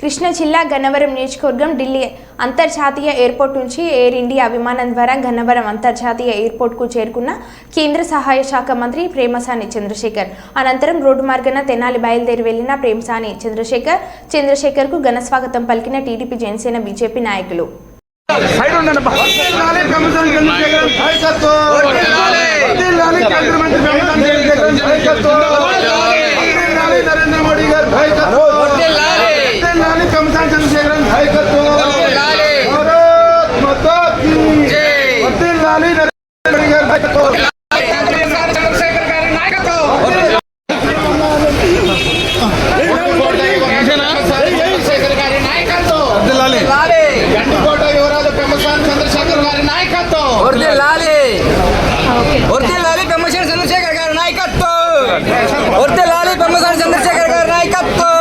కృష్ణా జిల్లా గన్నవరం నియోజకవర్గం ఢిల్లీ అంతర్జాతీయ ఎయిర్పోర్ట్ నుంచి ఎయిర్ ఇండియా విమానం ద్వారా గన్నవరం అంతర్జాతీయ ఎయిర్పోర్ట్కు చేరుకున్న కేంద్ర సహాయ శాఖ మంత్రి ప్రేమసాని చంద్రశేఖర్ అనంతరం రోడ్డు మార్గాన తెనాలి బయలుదేరి వెళ్లిన ప్రేమసాని చంద్రశేఖర్కు ఘన స్వాగతం పలికిన టీడీపీ జనసేన బీజేపీ నాయకులు. చంద్రశేఖర్ గారి నాయకత్వం.